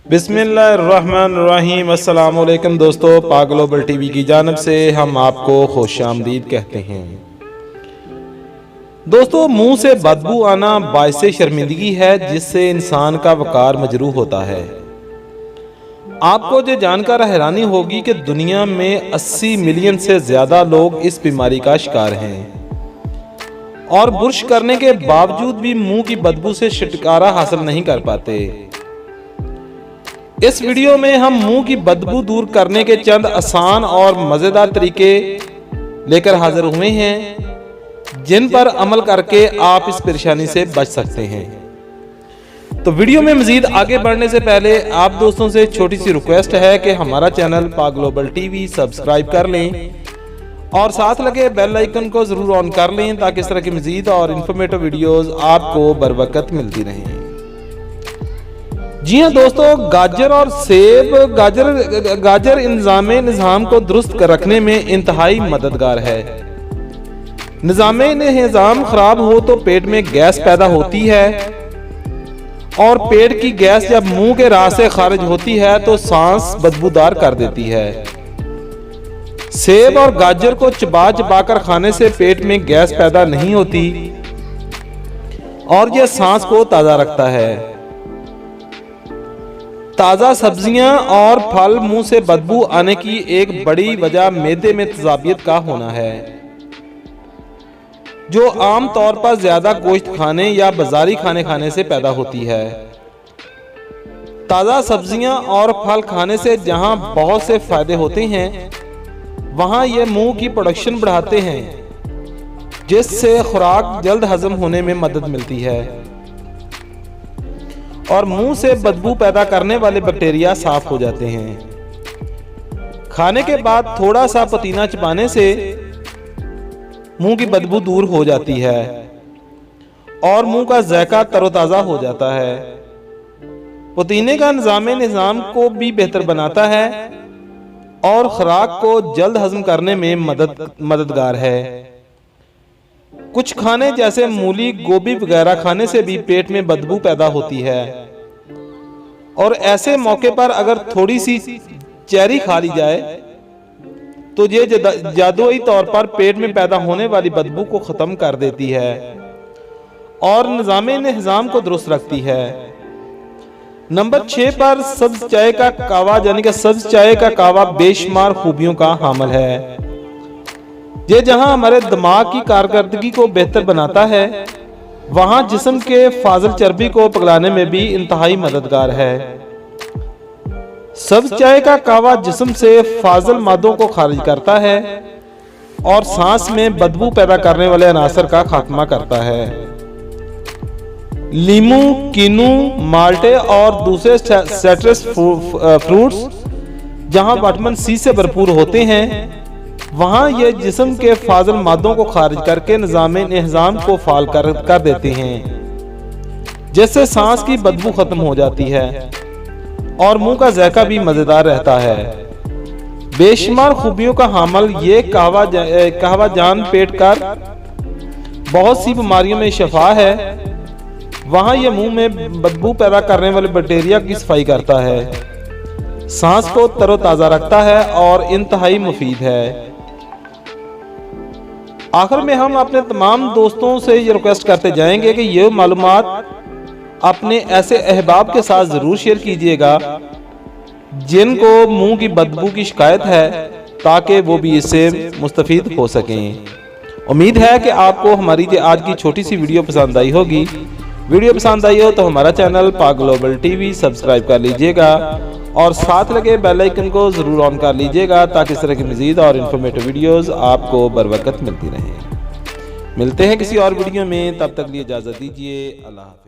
बिस्मिल्लाहिर्रहमानिर्रहीम। अस्सलाम वालेकुम दोस्तों, पाक ग्लोबल टीवी की जानिब से हम आपको खुशामदीद कहते हैं। दोस्तों, मुंह से बदबू आना बाइसे शर्मिंदगी है जिससे इंसान का वकार मजरूह होता है। आपको जो जानकर हैरानी होगी कि दुनिया में 80 मिलियन से ज्यादा लोग इस बीमारी का शिकार हैं और बुर्श करने के बावजूद भी मुंह की बदबू से छुटकारा हासिल नहीं कर पाते। इस वीडियो में हम मुंह की बदबू दूर करने के चंद आसान और मजेदार तरीके लेकर हाजिर हुए हैं जिन पर अमल करके आप इस परेशानी से बच सकते हैं। तो वीडियो में मजीद आगे बढ़ने से पहले आप दोस्तों से छोटी सी रिक्वेस्ट है कि हमारा चैनल पाक ग्लोबल टीवी सब्सक्राइब कर लें और साथ लगे बेल आइकन को जरूर ऑन कर लें ताकि इस तरह की मजीद और इन्फॉर्मेटिव वीडियोस आपको बर वक्त मिलती रहें। जी हाँ दोस्तों, गाजर और सेब गाजर निज़ाम को दुरुस्त रखने में इंतहाई मददगार है। निज़ाम खराब हो तो पेट में गैस पैदा होती है और पेट की गैस जब मुंह के राह से खारिज होती है तो सांस बदबूदार कर देती है। सेब और गाजर को चबा चबा कर खाने से पेट में गैस पैदा नहीं होती और यह सांस को ताज़ा रखता है। ताज़ा सब्जियां और फल मुंह से बदबू आने की एक बड़ी वजह मैदे में तेजाबियत का होना है, जो आम तौर पर ज्यादा गोश्त खाने या बाजारी खाने से पैदा होती है। ताज़ा सब्जियां और फल खाने से जहां बहुत से फायदे होते हैं वहां ये मुंह की प्रोडक्शन बढ़ाते हैं जिससे खुराक जल्द हजम होने में मदद मिलती है और मुंह से बदबू पैदा करने वाले बैक्टीरिया साफ हो जाते हैं। खाने के बाद थोड़ा सा पुदीना चबाने से मुंह की बदबू दूर हो जाती है और मुंह का जायका तरोताजा हो जाता है। पुदीने का निज़ाम को भी बेहतर बनाता है और खुराक को जल्द हजम करने में मददगार है। कुछ खाने जैसे मूली, गोभी वगैरह खाने से भी पेट में बदबू पैदा होती है और ऐसे मौके पर अगर थोड़ी सी चेरी खा ली जाए तो ये जादुई तौर पर पेट में पैदा होने वाली बदबू को खत्म कर देती है और निज़ाम को दुरुस्त रखती है। नंबर 6 पर सब्ज चाय का कावा यानी कि सब्ज चाय का कावा बेशुमार खूबियों का हामिल है। ये जहां हमारे दिमाग की कारकर्दगी को बेहतर बनाता है वहां जिस्म के फाजिल चर्बी को पिघलाने में भी इंतहाई मददगार है। सब्ज चाय का कावा जिस्म से फाजिल मादों को खारिज करता है और सांस में बदबू पैदा करने वाले अनासर का खात्मा करता है। लीमू, कीनू, माल्टे और दूसरे सिट्रस फ्रूट्स जहां विटामिन सी से भरपूर होते हैं वहां ये जिस्म के फाजिल मादों को खारिज करके निज़ाम को फाल कर देते हैं जिससे सांस की बदबू खत्म हो जाती है और मुंह का जायका भी मजेदार रहता है। बेशुमार खूबियों का हामिल ये कहवा जान पेट कर बहुत सी बीमारियों में शफा है। वहां ये मुंह में बदबू पैदा करने वाले बैक्टीरिया की सफाई करता है, सांस को तरोताजा रखता है और इंतहाई मुफीद है। आखिर में हम अपने तमाम दोस्तों से ये रिक्वेस्ट करते जाएंगे कि ये मालूमात अपने ऐसे अहबाब के साथ जरूर शेयर कीजिएगा जिनको मुंह की बदबू की शिकायत है ताकि वो भी इससे मुस्तफीद हो सकें। उम्मीद है कि आपको हमारी आज की छोटी सी वीडियो पसंद आई होगी। वीडियो पसंद आई हो तो हमारा चैनल पाक ग्लोबल टीवी सब्सक्राइब कर लीजिएगा और साथ लगे बेल आइकन को जरूर ऑन कर लीजिएगा ताकि इस तरह की मजीद और इन्फॉर्मेटिव वीडियोस आपको बर वक्त मिलती रहें। मिलते हैं किसी और वीडियो में, तब तक लिए इजाज़त दीजिए। अल्लाह हाफ़िज़।